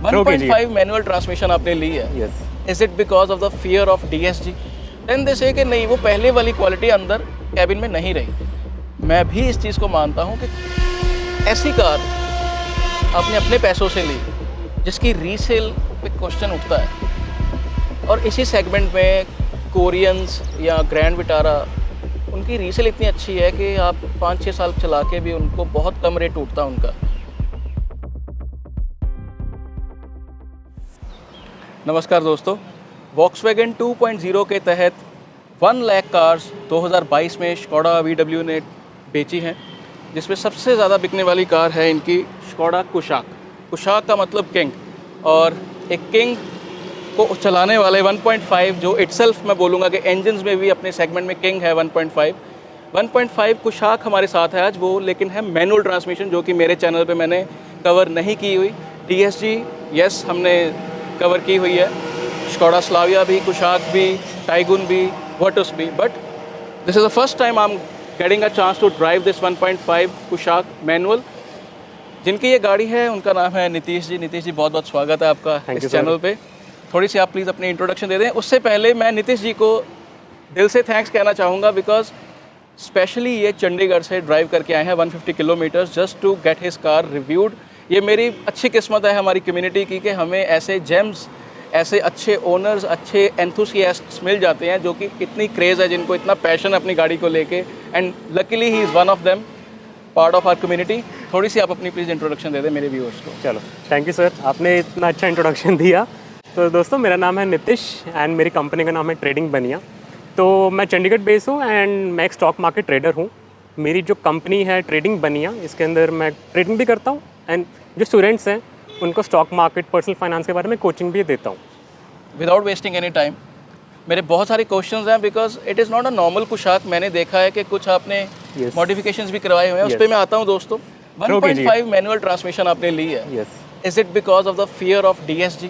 1.5 manual transmission आपने ली है, yes. Is it because of the fear of DSG? Then they say कि नहीं, वो पहले वाली क्वालिटी अंदर कैबिन में नहीं रही। मैं भी इस चीज़ को मानता हूँ कि ऐसी कार आपने अपने पैसों से ली जिसकी रीसेल पे क्वेश्चन उठता है, और इसी सेगमेंट में कोरियंस या ग्रैंड विटारा, उनकी रीसेल इतनी अच्छी है कि आप 5-6 साल चला के भी उनको बहुत कम रेट उठता है उनका। नमस्कार दोस्तों, वॉक्सवैगन 2.0 के तहत 1 लाख कार्स 2022 में स्कोडा VW ने बेची हैं, जिसमें सबसे ज़्यादा बिकने वाली कार है इनकी स्कोडा कुशाक। कुशाक का मतलब किंग, और एक किंग को चलाने वाले 1.5, जो इटसेल्फ मैं बोलूँगा कि इंजन्स में भी अपने सेगमेंट में किंग है 1.5 कुशाक हमारे साथ है आज वो, लेकिन है मैनुअल ट्रांसमिशन, जो कि मेरे चैनल पे मैंने कवर नहीं की हुई। DSG यस हमने कवर की हुई है, स्कोडा स्लाविया भी, कुशाक भी, टाइगुन भी, वर्टस भी, but this is the first time I am getting a chance to drive this 1.5 Kushaq manual. जिनकी ये गाड़ी है उनका नाम है नीतीश जी। नीतीश जी, बहुत बहुत स्वागत है आपका इस चैनल पे। थोड़ी सी आप प्लीज़ अपनी इंट्रोडक्शन दे दें। उससे पहले मैं नीतीश जी को दिल से थैंक्स कहना चाहूँगा, बिकॉज स्पेशली ये चंडीगढ़ से ड्राइव करके आए हैं 150 kilometres just to get his car reviewed. ये मेरी अच्छी किस्मत है हमारी कम्युनिटी की कि हमें ऐसे जेम्स, ऐसे अच्छे ओनर्स, अच्छे एंथुसियास्ट्स मिल जाते हैं जो कि इतनी क्रेज़ है, जिनको इतना पैशन है अपनी गाड़ी को लेके, and luckily he is one of them, part of our community. थोड़ी सी आप अपनी प्लीज़ इंट्रोडक्शन दे दें मेरे व्यूअर्स को। चलो, थैंक यू सर, आपने इतना अच्छा इंट्रोडक्शन दिया। तो दोस्तों, मेरा नाम है नितिश एंड मेरी कंपनी का नाम है ट्रेडिंग बनिया। तो मैं चंडीगढ़ बेस हूँ एंड मैं एक स्टॉक मार्केट ट्रेडर हूँ। मेरी जो कंपनी है ट्रेडिंग बनिया, इसके अंदर मैं ट्रेडिंग भी करता हूँ एंड जो स्टूडेंट्स हैं उनको स्टॉक मार्केट, पर्सनल फाइनेंस के बारे में कोचिंग भी देता हूँ। विदाउट वेस्टिंग एनी टाइम, मेरे बहुत सारे क्वेश्चंस हैं, because it is not a normal Kushaq. मैंने देखा है कि कुछ आपने मॉडिफिकेशंस भी करवाए हुए हैं, उस पर मैं आता हूँ दोस्तों। 1.5 मैनुअल ट्रांसमिशन आपने ली है, is it because of the fear of DSG?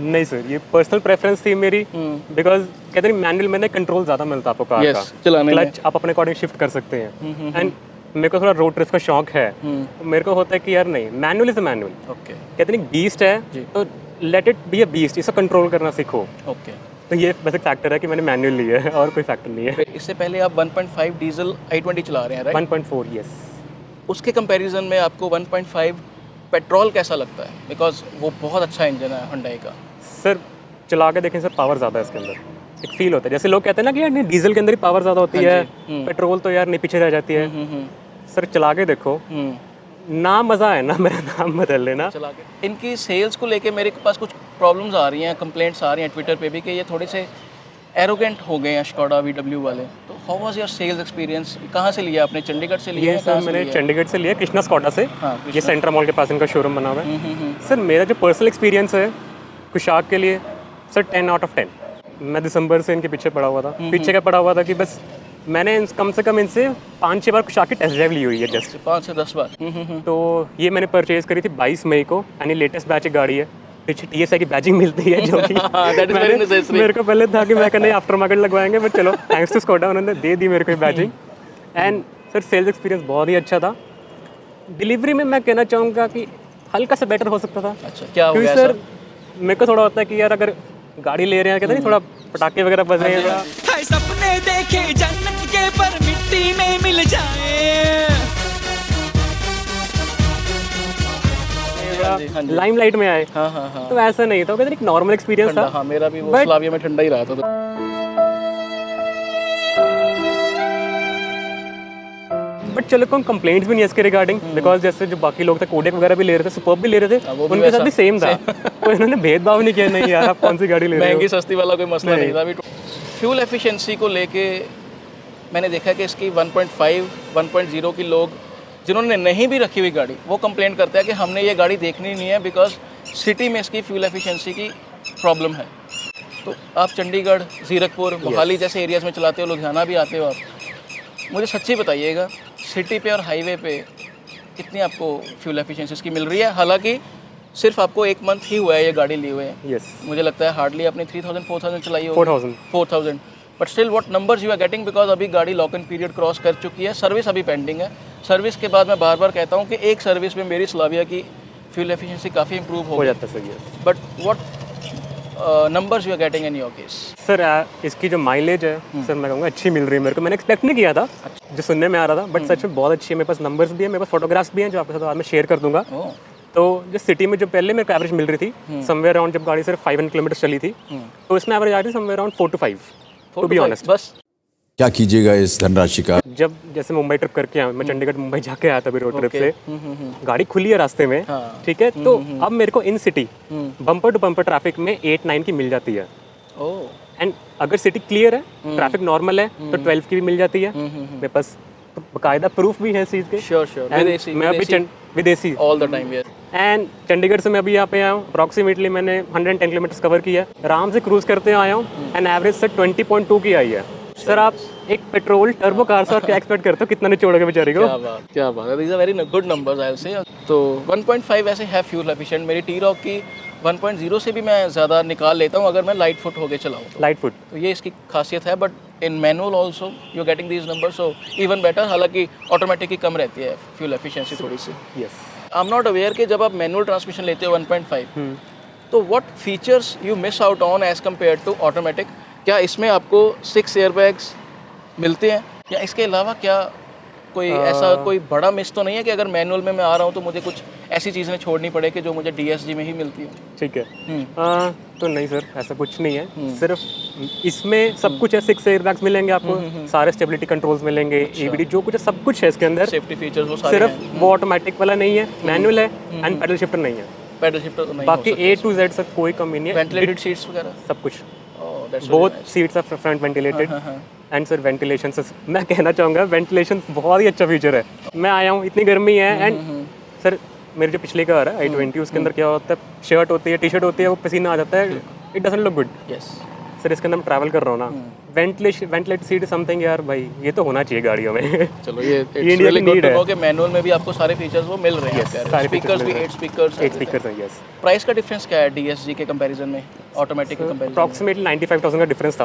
नहीं सर, ये पर्सनल प्रेफरेंस थी मेरी, बिकॉज कहते हैं मैनुअल में कंट्रोल ज़्यादा मिलता है आपको कार का, चलाने में। क्लच आप अपने अकॉर्डिंग शिफ्ट कर सकते हैं। एंड मेरे को थोड़ा रोड ट्रिप का शौक है, तो मेरे को होता है कि यार नहीं, manual is a manual. Okay, कहते हैं बीस्ट है तो let it be a beast, इसको कंट्रोल करना सीखो। ओके, तो ये बेसिक फैक्टर है कि मैंने मैनुअल लिया है, और कोई फैक्टर नहीं है। इससे पहले आप 1.5 डीजल i20 चला रहे हैं, राइट? 1.4 यस। उसके कंपैरिजन में आपको 1.5 पेट्रोल कैसा लगता है? बिकॉज वो बहुत अच्छा इंजन है Hyundai का। सर चला के देखें सर, पावर ज़्यादा है इसके अंदर, एक फील होता है। जैसे लोग कहते हैं ना कि यार नहीं, डीजल के अंदर ही पावर ज़्यादा होती है, पेट्रोल तो यार नहीं, पीछे रह जाती है। सर चला के देखो, ना मज़ा है ना मेरा नाम बदल लेना। चला के इनकी सेल्स को लेके मेरे पास कुछ प्रॉब्लम्स आ रही हैं, कंप्लेंट्स आ रही हैं ट्विटर पे भी कि ये थोड़े से एरोगेंट हो गए हैं स्कोडा VW वाले। तो how was your sales experience? कहाँ से लिया आपने? चंडीगढ़ से लिया? सर मैंने चंडीगढ़ से लिया, कृष्णा स्कोडा से। ये सेंट्रल मॉल के पास इनका शोरूम बना हुआ है। सर मेरा जो पर्सनल एक्सपीरियंस है कुशाक के लिए, सर 10 आउट ऑफ 10। मैं दिसंबर से इनके पीछे पड़ा हुआ था। पीछे क्या पड़ा हुआ था कि बस मैंने कम से कम इनसे 5-6 बार कुशाक की टेस्ट ड्राइव ली हुई है, जस्ट 5 से 10 बार। तो ये मैंने परचेज़ करी थी 22 मई को, यानी लेटेस्ट बैच की गाड़ी है। पीछे TSI की बैजिंग मिलती है, जो कि मेरे को पहले था कि मैं नहीं आफ्टर मार्केट लगवाएंगे, बट चलो थैंक्स टू स्कोडा उन्होंने दे दी मेरे को badging. And sir sales experience बहुत ही अच्छा था। डिलीवरी में मैं कहना चाहूँगा कि हल्का सा बेटर हो सकता था। अच्छा, क्या हो गया? सर मेरे को थोड़ा होता है कि यार अगर गाड़ी ले रहे हैं, कहते नहीं, थोड़ा पटाखे वगैरह बज रहे हैं, सपने देखे जन्नत के पर मिट्टी में मिल जाए, लाइमलाइट में आए। हाँ। तो ऐसा नहीं था, कहते एक नॉर्मल एक्सपीरियंस था। हाँ, मेरा भी वो स्लाविया में ठंडा ही रहा था। बट चलो कोई कंप्लेंट्स भी नहीं है इसके रिगार्डिंग, बिकॉज जैसे जो बाकी लोग थे कोडेक वगैरह भी ले रहे थे, सुपर्ब भी ले रहे थे, उनके साथ भी सेम था। तो इन्होंने भेदभाव नहीं किया, नहीं यार आप कौन सी गाड़ी ले रहे हो, महंगी सस्ती वाला कोई मसला नहीं था। अभी फ्यूल एफिशिएंसी को लेके मैंने देखा कि इसकी 1.5, 1.0 की लोग जिन्होंने नहीं भी रखी हुई गाड़ी, वो कंप्लेंट करते हैं कि हमने ये गाड़ी देखनी नहीं है, बिकॉज सिटी में इसकी फ्यूल एफिशिएंसी की प्रॉब्लम है। तो आप चंडीगढ़, जीरकपुर, मोहाली जैसे एरियाज़ में चलाते हो, लुधियाना भी आते हो आप, मुझे सच्ची बताइएगा, सिटी पे और हाईवे पे कितनी आपको फ्यूल एफिशिएंसी इसकी मिल रही है? हालांकि सिर्फ आपको 1 मंथ ही हुआ है ये गाड़ी लिए हुए हैं। मुझे लगता है हार्डली आपने 3000-4000 चलाई हो। 4000 but still what numbers you are getting, because अभी गाड़ी लॉक इन पीरियड क्रॉस कर चुकी है, सर्विस अभी पेंडिंग है। सर्विस के बाद मैं बार बार कहता हूँ कि एक सर्विस में मेरी स्लाविया की फ्यूल एफिशिएंसी काफ़ी इंप्रूव हो हो जाता है सर ये। But what numbers you are getting in your case? Sir इसकी जो माइलेज है सर मैं कहूँगा अच्छी मिल रही है मेरे को। मैंने एक्सपेक्ट नहीं किया था जो सुनने में आ रहा था, बट सच में बहुत अच्छी है। मेरे पास नंबर्स भी है, मेरे पास फोटोग्राफ्स भी हैं जो आपके साथ बाद में शेयर कर दूंगा। Oh, तो जो सिटी में जो पहले मेरे को एवरेज मिल रही थी समवेयर अराउंड, जब गाड़ी सिर्फ 500 किलोमीटर चली थी तो इसमें एवरेज आ रही थी somewhere around 4 to 5 to be honest. बस क्या कीजिएगा इस धनराशि का। जब जैसे मुंबई ट्रिप करके आया, मैं चंडीगढ़ मुंबई जाके आया था अभी रोड ट्रिप से, गाड़ी खुली है रास्ते में, ठीक है। तो अब मेरे को in city bumper to bumper traffic में 8-9 की मिल जाती है। एंड अगर सिटी क्लियर है, ट्रैफिक नॉर्मल है तो 12 की भी मिल जाती है। मेरे पास बाकायदा प्रूफ भी है इस चीज़ के। श्योर मैं अभी विदेशी ऑल द टाइम यार। एंड चंडीगढ़ से मैं अभी यहाँ पे आया हूँ, अप्रॉक्सीमेटली मैंने 110 किलोमीटर कवर किया, आराम से क्रूज करते आया हूँ एंड एवरेज सर 20.2 की आई है। सर आप एक पेट्रोल टर्बो कार से और क्या एक्सपेक्ट करते हो, कितना निचोड़ोगे बेचारे को। क्या बात, these are very good numbers I will say. तो 1.5 ऐसे है फ्यूल एफिशिएंट। मेरी टी रॉक की 1.0 से भी मैं ज़्यादा निकाल लेता हूँ अगर मैं लाइट फुट होके चलाऊँ तो। लाइट फुट तो ये इसकी खासियत है। But in manual also you getting these numbers, so even better. हालांकि ऑटोमेटिक की कम रहती है फ्यूल एफिशिएंसी थोड़ी सी। Yes. I am not aware कि जब आप मैनुअल ट्रांसमिशन लेते हो 1.5 तो what features you miss out on as compare to automatic. क्या इसमें आपको 6 एयरबैग्स मिलते हैं, या इसके अलावा क्या कोई ऐसा कोई बड़ा मिस तो नहीं है कि अगर मैनुअल में मैं आ रहा हूँ तो मुझे कुछ ऐसी चीज़ें छोड़नी पड़े कि जो मुझे डीएसजी में ही मिलती है। ठीक है। तो नहीं सर, ऐसा कुछ नहीं है। सिर्फ इसमें सब कुछ है, 6 एयरबैग्स मिलेंगे आपको, सारे स्टेबिलिटी कंट्रोल्स मिलेंगे, एबीडी जो कुछ है सब कुछ है इसके अंदर। सेफ्टी फीचर्स वो सारे सिर्फ वो ऑटोमेटिक वाला नहीं है, मैनुअल है एंड पैडल शिफ्टर नहीं है। पैडल शिफ्टर तो नहीं। बाकी A to Z सर कोई कमी नहीं है। वेंटिलेटेड सीट्स वगैरह सब कुछ, that's both seats are front ventilated and sir ventilation से मैं कहना चाहूँगा वेंटिलेशन बहुत ही अच्छा फीचर है। मैं आया हूँ, इतनी गर्मी है एंड सर मेरी जो पिछली कार है i20 उसके अंदर क्या होता है, शर्ट होती है, टी शर्ट होती है, वो पसीना आ जाता है, it doesn't look good. Yes sir इसके अंदर मैं ट्रैवल कर रहा हूँ ना, वेंटिलेटेड सीट समथिंग यार भाई ये तो होना चाहिए गाड़ियों में। चलो ये इंडिया की नीड है कि मैनुअल में भी आपको सारे फीचर्स वो मिल रहे हैं। सारे स्पीकर्स भी 8 स्पीकर्स हैं। यस। प्राइस का डिफरेंस क्या है डीएसजी के कंपैरिजन में, ऑटोमेटिक के कंपैरिजन? अप्रॉक्सीमेटली 95,000 का डिफरेंस था।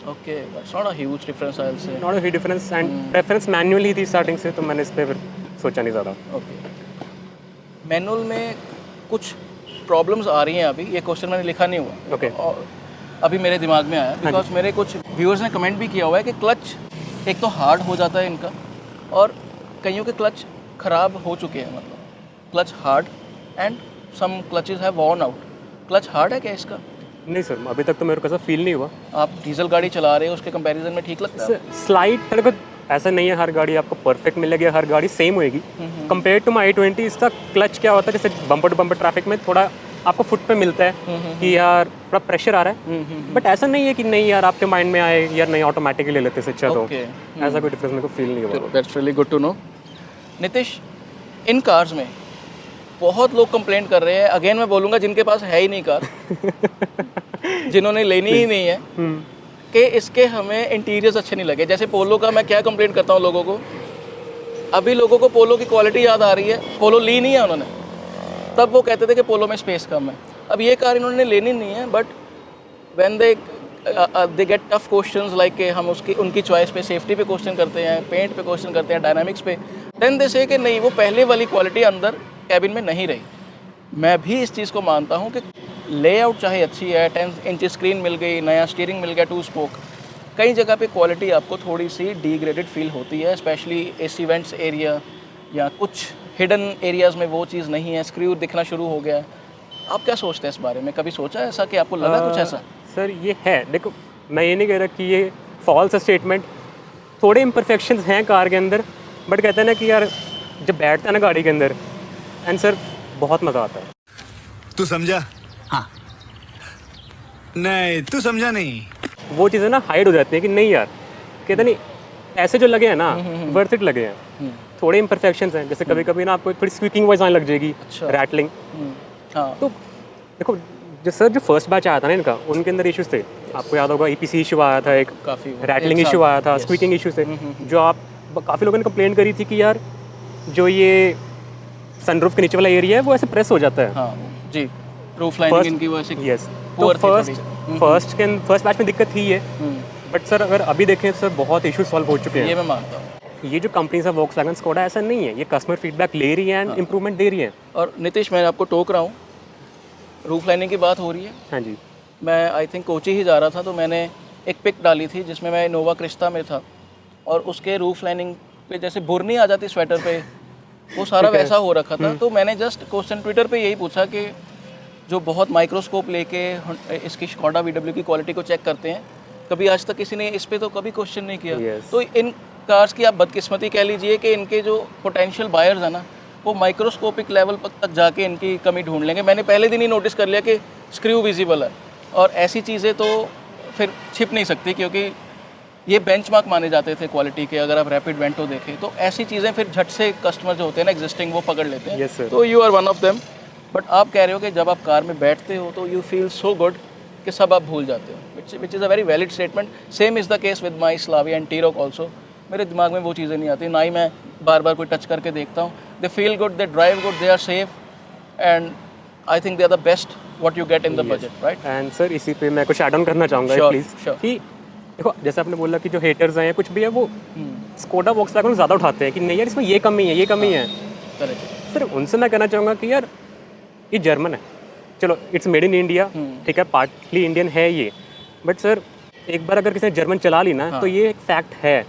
Okay, that's not a huge difference I will say. Not a huge difference and preference manual ही थी स्टार्टिंग से, तो मैंने इस पे फिर सोचा नहीं ज़्यादा। ओके, मैनुअल में कुछ प्रॉब्लम्स आ रही हैं अभी, ये क्वेश्चन मैंने लिखा नहीं हुआ। ओके। अभी मेरे दिमाग में आया बिकॉज मेरे कुछ व्यूअर्स ने कमेंट भी किया हुआ है कि क्लच एक तो हार्ड हो जाता है इनका, और कईयों के क्लच ख़राब हो चुके हैं, मतलब clutch hard and some clutches have worn out. Clutch hard है क्या इसका? नहीं सर, अभी तक तो मेरे को ऐसा फील नहीं हुआ। आप डीजल गाड़ी चला रहे हो, उसके कंपैरिजन में ठीक लगता है? स्लाइड मेरे को ऐसा नहीं है हर गाड़ी आपको परफेक्ट मिलेगी, हर गाड़ी सेम होएगी। कंपेयर टू माई i20 इसका क्लच क्या होता है, जैसे बम्पर टू बम्पर ट्रैफिक में थोड़ा आपको फुट पे मिलता है कि यार थोड़ा प्रेशर आ रहा है, बट ऐसा नहीं है कि नहीं यार आपके माइंड में आए यार नहीं ऑटोमेटिकली ले लेते से अच्छा। तो ऐसा कोई डिफरेंस मेरे को फील नहीं हुआ। That's really good to know. Nitish, in cars में बहुत लोग कंप्लेंट कर रहे हैं, अगेन मैं बोलूँगा जिनके पास है ही नहीं कार जिन्होंने लेनी ही नहीं है, कि इसके हमें इंटीरियर्स अच्छे नहीं लगे। जैसे पोलो का मैं क्या कंप्लेंट करता हूँ लोगों को, अभी लोगों को पोलो की क्वालिटी याद आ रही है, पोलो ली नहीं है उन्होंने, तब वो कहते थे कि पोलो में स्पेस कम है। अब ये कार इन्होंने लेनी नहीं है, but when they get tough questions like कि हम उनकी चॉइस पे, सेफ्टी पे क्वेश्चन करते हैं, पेंट पे क्वेश्चन करते हैं, डायनामिक्स पे, देन दे से कि नहीं वो पहले वाली क्वालिटी अंदर कैबिन में नहीं रही। मैं भी इस चीज़ को मानता हूँ कि लेआउट चाहे अच्छी है, 10 इंच स्क्रीन मिल गई, नया स्टीयरिंग मिल गया 2 स्पोक, कई जगह पे क्वालिटी आपको थोड़ी सी डिग्रेडेड फील होती है, स्पेशली एसी वेंट्स एरिया या कुछ हिडन एरियाज़ में वो चीज़ नहीं है, स्क्रू दिखना शुरू हो गया है। आप क्या सोचते हैं इस बारे में? कभी सोचा है ऐसा कि आपको लगा कुछ ऐसा? सर ये है, देखो मैं ये नहीं कह रहा कि ये फॉल्स स्टेटमेंट, थोड़े इम्परफेक्शंस हैं कार के अंदर, बट कहते हैं ना कि यार जब बैठता है ना गाड़ी के अंदर एंड सर बहुत मज़ा आता है। तू समझा? हाँ। नहीं तू समझा नहीं। वो चीज़ें ना हाइड हो जाती है कि नहीं यार, कहते नहीं ऐसे जो लगे हैं ना वर्थ इट लगे हैं। थोड़े इम्परफेक्शंस हैं, जैसे कभी कभी ना आपको थोड़ी स्क्वीकिंग वॉइस आने लग जाएगी, रैटलिंग। हाँ, तो देखो जो सर जो फर्स्ट बैच आया था ना इनका, उनके अंदर इश्यूज थे, आपको याद होगा EPC इशू आया था, एक काफ़ी रैटलिंग इशू आया था, स्क्वीकिंग इशू थे, जो आप काफ़ी लोगों ने कंप्लेंट करी थी कि यार जो ये सनरूफ के नीचे वाला एरिया है वो ऐसे प्रेस हो जाता है। हाँ जी, रूफ लाइनिंग इनकी वजह से। यस, तो फर्स्ट बैच में दिक्कत थी है, बट सर अगर अभी देखें सर बहुत इशू सॉल्व हो चुके हैं। ये मैं मानता हूँ। ये जो कंपनीज है वॉक्सवैगन स्कोडा ऐसा नहीं है, ये कस्टमर फीडबैक ले रही है एंड इंप्रूवमेंट दे रही है। और नीतीश, मैं आपको टोक रहा हूँ, रूफ लाइनिंग की बात हो रही है। हाँ जी, मैं आई थिंक कोची ही जा रहा था, तो मैंने एक पिक डाली थी जिसमें मैं इनोवा क्रिस्टा में था और उसके रूफ लाइनिंग पे जैसे बुरनी आ जाती स्वेटर पे, वो सारा वैसा हो रखा था। तो मैंने जस्ट क्वेश्चन ट्विटर पे यही पूछा कि जो बहुत माइक्रोस्कोप लेके इसकी स्कोडा VW की क्वालिटी को चेक करते हैं, कभी आज तक किसी ने इस पे तो कभी क्वेश्चन नहीं किया। Yes. तो इन कार्स की आप बदकिस्मती कह लीजिए कि इनके जो पोटेंशियल बायर्स हैं ना, वो माइक्रोस्कोपिक लेवल तक जाके इनकी कमी ढूंढ लेंगे। मैंने पहले दिन ही नोटिस कर लिया कि स्क्रू विजिबल है, और ऐसी चीज़ें तो फिर छिप नहीं सकती, क्योंकि ये बेंचमार्क माने जाते थे क्वालिटी के। अगर आप रैपिड वेंटो देखें तो ऐसी चीज़ें फिर झट से कस्टमर जो होते हैं ना एग्जिस्टिंग, वो पकड़ लेते हैं। Yes, sir. तो you are one of them. But आप कह रहे हो कि जब आप कार में बैठते हो तो यू फील सो गुड कि सब आप भूल जाते हो, which is a very valid statement. Same is the case with my Slavia and T-rock also. मेरे दिमाग में वो चीज़ें नहीं आती, ना ही मैं बार बार कोई टच करके देखता हूँ। They feel good, they drive good, they are safe, and I think they are the best what you get in the budget, right? And sir इसी पे मैं कुछ ऐड ऑन करना चाहूँगा Sure, प्लीज़ sure. कि देखो, जैसे आपने बोला कि जो हेटर्स हैं या कुछ भी है, वो स्कोडा वॉक्सवैगन ज़्यादा उठाते हैं कि नहीं यार इसमें ये कमी है, ये कमी है। करेक्ट। सर उनसे मैं कहना चाहूँगा कि यार ये जर्मन है, चलो इट्स मेड इन इंडिया, ठीक है, पार्टली इंडियन है ये, बट सर एक बार अगर किसी ने जर्मन चला ली ना, तो ये एक फैक्ट है।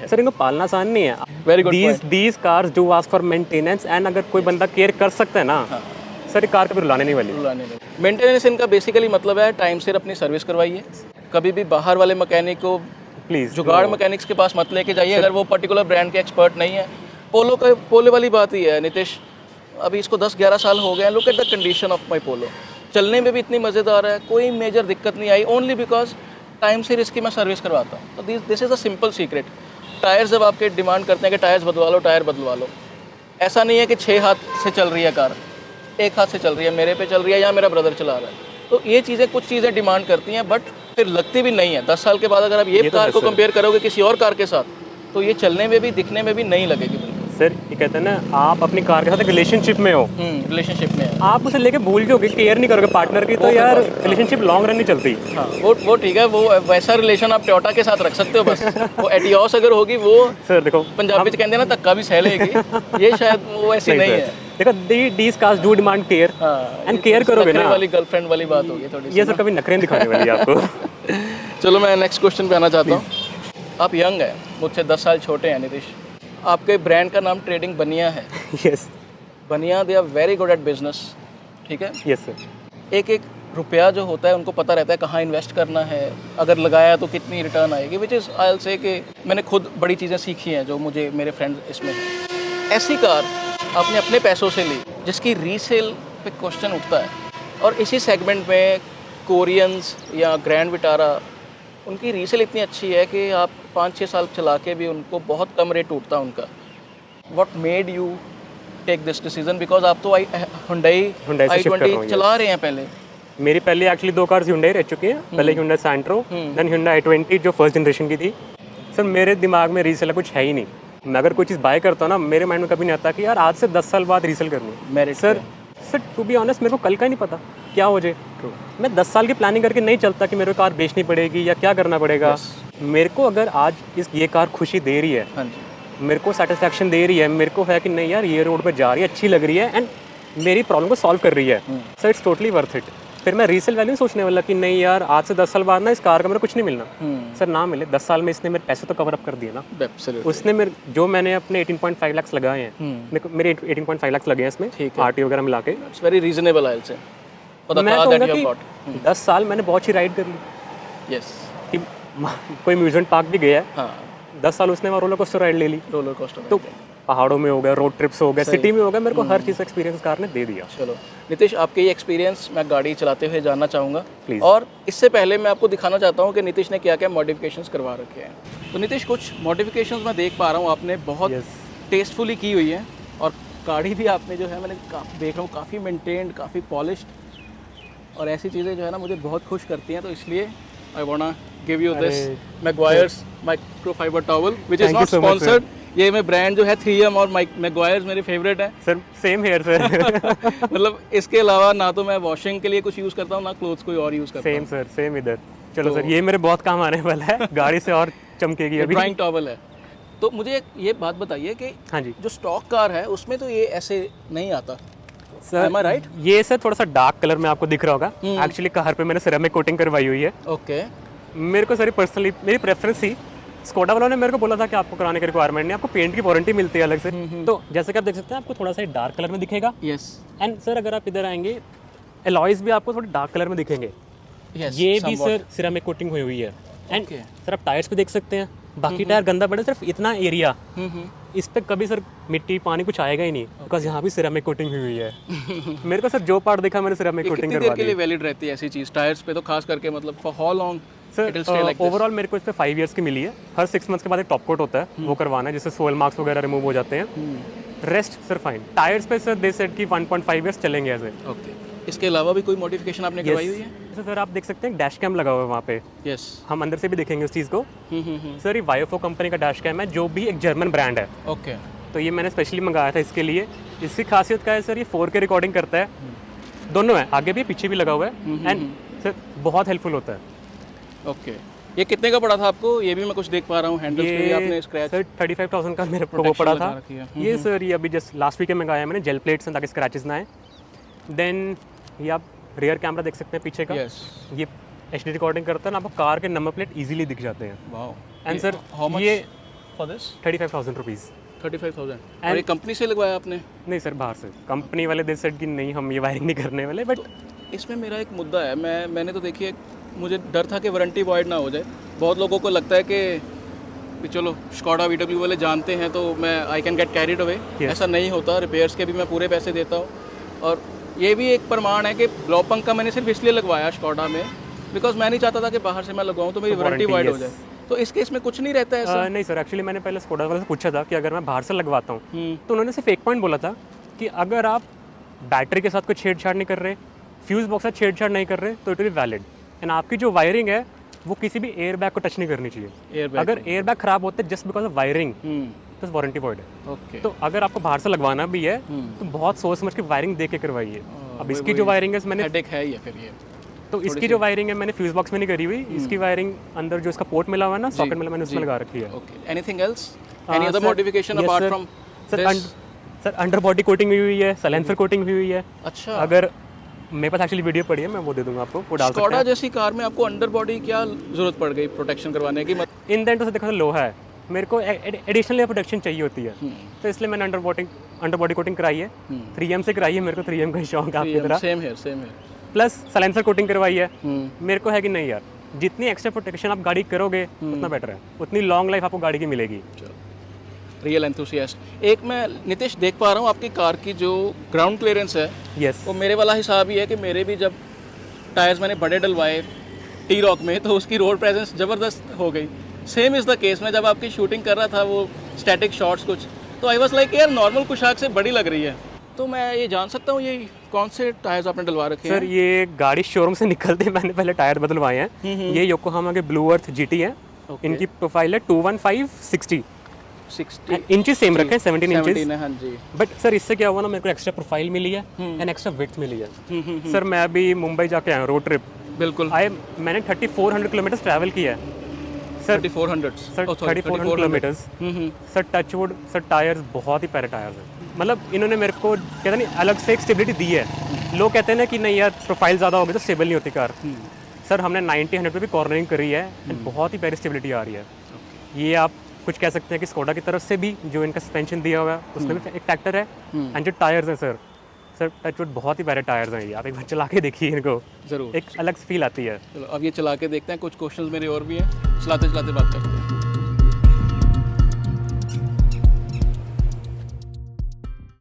सर इनको पालना आसान नहीं है। Very good these cars do ask for maintenance, and अगर कोई बंदा केयर कर सकता है ना, सर कार कभी रुलाने नहीं वाली। मेंटेनेंस इनका बेसिकली मतलब है टाइम से अपनी सर्विस करवाइए। कभी भी बाहर वाले मैकेनिक को, प्लीज़ जुगाड़ मैकेनिक्स के पास मत लेके जाइए अगर वो पर्टिकुलर ब्रांड के एक्सपर्ट नहीं है। पोलो वाली बात ही है नीतीश, अभी इसको 10-11 साल हो गए हैं। Look at the condition of my Polo, चलने में भी इतनी मज़ेदार है, कोई मेजर दिक्कत नहीं आई, ओनली बिकॉज टाइम से इसकी मैं सर्विस करवाता हूँ। तो this is a simple secret. Tyres जब आपके डिमांड करते हैं कि टायर्स बदलवा लो, टायर बदलवा लो, ऐसा नहीं है कि 6 हाथ से चल रही है कार, 1 हाथ से चल रही है, मेरे पे चल रही है या मेरा ब्रदर चला रहा है। तो ये चीज़ें, कुछ चीज़ें डिमांड करती हैं, बट फिर लगती भी नहीं है। 10 साल के बाद अगर आप ये कार को कंपेयर करोगे किसी और कार के साथ, तो ये चलने में भी, दिखने में भी नहीं लगेगी बिल्कुल। सर ये कहते हैं ना, आप अपनी कार के साथ एक रिलेशनशिप में हो, रिलेशनशिप में है। आप उसे लेके भूल जाओगे, केयर नहीं करोगे पार्टनर की, तो यार रिलेशनशिप लॉन्ग रन नहीं चलती। हाँ, वो ठीक है, वो वैसा रिलेशन आप टोयोटा के साथ रख सकते हो बस। वो एटियोस अगर होगी, वो सर देखो पंजाबी कहते हैं ना, धक्का भी सह लेगी। ये शायद वो ऐसी नहीं है। देखो these cars do demand care, and care करोगे ना, वाली गर्लफ्रेंड वाली बात होगी थोड़ी। ये सर कभी नखरे नहीं दिखाने वाली है आपको। चलो मैं नेक्स्ट क्वेश्चन पे आना चाहता हूँ। आप यंग हैं, मुझसे 10 साल छोटे हैं नीतीश। आपके ब्रांड का नाम ट्रेडिंग बनिया है। Yes Bania, they are very good at business, ठीक है। Yes sir. एक एक रुपया जो होता है उनको पता रहता है कहाँ इन्वेस्ट करना है, अगर लगाया तो कितनी रिटर्न आएगी, विच इज़ आई विल से कि मैंने खुद बड़ी चीज़ें सीखी हैं जो मुझे मेरे फ्रेंड्स इसमें हैं। ऐसी कार आपने अपने पैसों से ली जिसकी रीसेल पे क्वेश्चन उठता है, और इसी सेगमेंट में कोरियंस या ग्रैंड विटारा, उनकी रीसेल इतनी अच्छी है कि आप 5-6 साल चला के भी उनको बहुत कम रेट टूटता है उनका। What made you take this decision? Because आप तो Hyundai i20 चला रहे हैं पहले। मेरी पहले एक्चुअली 2 कार्स Hyundai रह चुकी हैं, पहले Hyundai Santro, then Hyundai i20 जो फर्स्ट जनरेशन की थी। सर मेरे दिमाग में रीसेल कुछ है ही नहीं। मैं अगर कोई चीज़ बाय करता हूँ ना, मेरे माइंड में कभी नहीं आता कि यार आज से 10 साल बाद रीसेल करनी है। Merit sir to be honest मेरे को कल का ही नहीं पता क्या हो जाए। मैं 10 साल की प्लानिंग करके नहीं चलता कि मेरे को कार बेचनी पड़ेगी या क्या करना पड़ेगा। मेरे को अगर आज ये कार खुशी दे रही है, हाँ जी, मेरे को सेटिस्फैक्शन दे रही है, मेरे को है कि नहीं यार ये रोड पे जा रही है, अच्छी लग रही है एंड मेरी प्रॉब्लम को सॉल्व कर रही है, sir it's totally worth it. फिर मैं रीसेल वैल्यू सोचने वाला कि नहीं यार आज से 10 साल बाद ना इस कार का मेरे कुछ नहीं मिलना। सर ना मिले, 10 साल में इसने मेरे पैसे तो कवर अप कर दिए ना। Absolutely. उसने मेरे जो मैंने अपने 18.5 लाख लगाए हैं, मेरे 18.5 लाख लगे हैं इसमें, आरटी वगैरह मिला के। It's very reasonable I will से। मैं कहूँगा कि 10 साल मैंने बहुत ही राइड कर ली। यस, कि कोई म्यूजियम पार्क भी गया है, हाँ, 10 साल उसने रोलर कोस्टर राइड ले ली, रोलर कोस्टर। तो पहाड़ों में हो गया, रोड ट्रिप्स हो गए, सिटी में हो गया, मेरे को हर चीज़ एक्सपीरियंस कार ने दे दिया। चलो नीतीश, आपके ये एक्सपीरियंस मैं गाड़ी चलाते हुए जानना चाहूँगा। Please. और इससे पहले मैं आपको दिखाना चाहता हूँ कि नीतीश ने क्या क्या मॉडिफिकेशंस करवा रखे हैं। तो नीतीश, कुछ मॉडिफिकेशंस मैं देख पा रहा हूँ आपने बहुत टेस्टफुली की हुई है, और गाड़ी भी आपने जो है मैंने देख रहा हूँ काफ़ी मेंटेन्ड, काफ़ी पॉलिश्ड, और ऐसी चीज़ें जो है ना मुझे बहुत खुश करती हैं। तो इसलिए I want give you this Meguiar's microfiber towel which is not sponsored. ये मैं ब्रांड जो है 3M और मैगवायर्स मेरे फेवरेट है सर। Same here sir. मतलब इसके अलावा ना तो मैं वॉशिंग के लिए कुछ यूज़ करता हूँ, ना क्लोथ्स कोई और यूज़ करता हूँ। सेम सर, सेम इधर। चलो सर, ये मेरे बहुत काम आने वाला है, गाड़ी से और चमकेगी। अभी ड्राइंग टॉवल है, तो मुझे ये बात बताइए कि हाँ जी जो स्टॉक कार है उसमें तो ये ऐसे नहीं आता। Sir, Am I right? ये सर थोड़ा सा डार्क कलर में आपको दिख रहा होगा। एक्चुअली कार पे मैंने सिरेमिक कोटिंग करवाई हुई है। ओके। मेरे को सर पर्सनली मेरी प्रेफरेंस थी, स्कोडा वालों ने मेरे को बोला था कि आपको कराने की रिक्वायरमेंट नहीं, आपको पेंट की वारंटी मिलती है अलग से। तो जैसे कि आप देख सकते हैं, आपको थोड़ा सा डार्क कलर में दिखेगा। यस एंड सर अगर आप इधर आएंगे, एलॉयज भी आपको थोड़े डार्क कलर में दिखेंगे। यस ये भी सर सिरेमिक कोटिंग हुई हुई है। And Okay. सर आप टायर्स पे देख सकते हैं, बाकी टायर गंदा पड़े, सिर्फ इतना एरिया इस पे कभी सर मिट्टी पानी कुछ आएगा ही नहीं, बिकॉज यहाँ भी सिरेमिक कोटिंग हुई हुई है। मेरे को सर जो पार्ट दिखा मैंने सिरेमिक कोटिंग कितनी करवा देर के लिए दी। वैलिड रहती है ऐसी चीज़ टायर्स पे, तो खास करके मतलब for how long it will stay like sir overall मेरे को इस पे 5 इयर्स की मिली है। हर 6 मंथ्स के बाद एक टॉप कोट होता है, वो करवाना है, जिससे सोयल मार्क्स वगैरह रिमूव हो जाते हैं। Rest sir fine. टायर्स पे सर दे सेड कि 1.5 इयर्स चलेंगे ऐसे। ओके। इसके अलावा भी कोई मॉडिफिकेशन आपने करवाई हुई है? जैसे सर आप देख सकते हैं डैश कैम लगा हुआ है वहाँ पे, यस। हम अंदर से भी देखेंगे उस चीज़ को। सर ये वायोफो कंपनी का डैश कैम है, जो भी एक जर्मन ब्रांड है। ओके। तो ये मैंने स्पेशली मंगाया था इसके लिए। इसकी खासियत क्या है सर, ये 4K रिकॉर्डिंग करता है, दोनों है, आगे भी पीछे भी लगा हुआ है। एंड सर बहुत हेल्पफुल होता है। ओके। ये कितने का पड़ा था आपको? ये भी मैं कुछ देख पा रहा हूँ हैंडल्स पे भी आपने स्क्रैच। सर 35,000 का मेरे को वो Protection पड़ा लगा था। रखी है। ये सर ये अभी जस्ट लास्ट वीक में मंगाया मैंने, जेल प्लेट्स हैं ताकि स्क्रैचेस ना आए। देन ये आप रियर कैमरा देख सकते हैं पीछे का। यस। ये HD रिकॉर्डिंग करता है ना, आपको कार के नंबर प्लेट इजीली दिख जाते हैं। Wow. And sir how much ये फॉर दिस? 35,000 रुपीज़। 35,000। और ये कंपनी से लगवाया आपने? नहीं सर बाहर से, कंपनी वाले दे सेट कि नहीं हम ये वायरिंग नहीं करने वाले। बट इसमें मेरा एक मुद्दा है, मैंने तो देखिए, मुझे डर था कि वारंटी वॉइड ना हो जाए। बहुत लोगों को लगता है कि चलो स्कॉडा VW वाले जानते हैं तो मैं I can get carried away. ऐसा नहीं होता, रिपेयर्स के भी मैं पूरे पैसे देता हूँ। और ये भी एक प्रमाण है कि ब्लॉ पंख का मैंने सिर्फ इसलिए लगवाया स्कॉडा में, बिकॉज मैं नहीं चाहता था कि बाहर से मैं लगवाऊँ तो मेरी वारंटी warranty, वॉइड हो yes. जाए। तो इस केस में कुछ नहीं रहता है ऐसा? नहीं सर, एक्चुअली मैंने पहले स्कोडा वाले से पूछा था कि अगर मैं बाहर से लगवाता हूँ, तो उन्होंने सिर्फ एक पॉइंट बोला था कि अगर आप बैटरी के साथ कोई छेड़छाड़ नहीं कर रहे, फ्यूज़ बॉक्स से छेड़छाड़ नहीं कर रहे, तो इट विल वैलिड। एंड आपकी जो वायरिंग है वो किसी भी एयर बैग को टच नहीं करनी चाहिए। Airbag अगर एयर बैग खराब होते जस्ट बिकॉज ऑफ वायरिंग, तो वारंटी वॉइड है। ओके। तो अगर आपको बाहर से लगवाना भी है तो बहुत सोच समझ के वायरिंग दे के करवाइए। अब इसकी जो वायरिंग है मैंने, हेडेक है ये फिर ये। तो इसकी जो वायरिंग है मैंने फ्यूज बॉक्स में नहीं करी हुई। इसकी वायरिंग अंदर जो इसका पोर्ट मिला हुआ है ना, सॉकेट मिला, मैंने उसमें लगा रखी है। Okay. Anything else? Any other modification apart from sir under body coating हुई है, साइलेंसर कोटिंग हुई है। अच्छा। अगर मेरे पास एक्चुअली वीडियो पड़ी है, मैं वो दे दूंगा आपको, वो डाल सकते स्कॉडा हैं। जैसी कार में आपको अंडर बॉडी क्या जरूरत पड़ गई प्रोटेक्शन करवाने की? इन देंट से देखो तो लोहा है, मेरे को एडिशनल प्रोटेक्शन चाहिए होती है, तो इसलिए मैंने अंडर बॉडी कोटिंग कराई है। 3M से कराई है, मेरे को 3M का ही शौक है आपकी तरह। सेम है, सेम है। प्लस साइलेंसर कोटिंग करवाई है। मेरे को है कि नहीं यार, जितनी एक्स्ट्रा प्रोटेक्शन आप गाड़ी करोगे उतना बेटर है, उतनी लॉन्ग लाइफ आपको गाड़ी की मिलेगी। Real enthusiast. एक मैं नितिश देख पा रहा हूँ आपकी कार की जो ग्राउंड क्लियरेंस है, यस वो मेरे वाला हिसाब ही है कि मेरे भी जब टायर्स मैंने बड़े डलवाए टी रॉक में तो उसकी रोड प्रेजेंस ज़बरदस्त हो गई। Same is the case. मैं जब आपकी शूटिंग कर रहा था वो स्टैटिक शॉट्स कुछ, तो आई वाज लाइक यार नॉर्मल कुशाक से बड़ी लग रही है। तो मैं ये जान सकता हूँ ये कौन से टायर्स आपने डलवा रखे हैं? सर ये गाड़ी शोरूम से निकलते मैंने पहले टायर बदलवाए हैं। ये योकोहामा के ब्लू अर्थ GT है। इनकी प्रोफाइल है 215/60 इंचेस सेम रखे हैं, 17 इंचेस। हाँ जी। बट सर इससे क्या हुआ ना, मेरे को एक्स्ट्रा प्रोफाइल मिली है एंड एक्स्ट्रा विड्थ मिली है। सर मैं अभी मुंबई जाके आया हूँ रोड ट्रिप। बिल्कुल। मैंने 3400 किलोमीटर ट्रैवल किया है sir. 3400 sir 3400 kilometres. Sir touch wood, sir tyres बहुत ही प्यारे टायर्स हैं। मतलब इन्होंने मेरे को कहते नहीं अलग से एक स्टेबिलिटी दी है। लोग कहते हैं ना कि नहीं यार प्रोफाइल ज़्यादा होगी तो स्टेबल नहीं होती कार। सर हमने 90-100 पे भी कॉर्नरिंग करी है एंड बहुत ही प्यारी स्टेबिलिटी आ रही है। ये आप कुछ कह सकते हैं कि स्कोडा की तरफ से भी जो इनका सस्पेंशन दिया हुआ है उसमें भी एक फैक्टर है। एंड जो टायर्स हैं सर टचवुड बहुत ही प्यारे टायर्स हैं। ये आप एक बार चला के देखिए इनको, ज़रूर। एक अलग फील आती है। चलो अब ये चला के देखते हैं। कुछ क्वेश्चंस मेरे और भी हैं, चलाते चलाते बात करते हैं।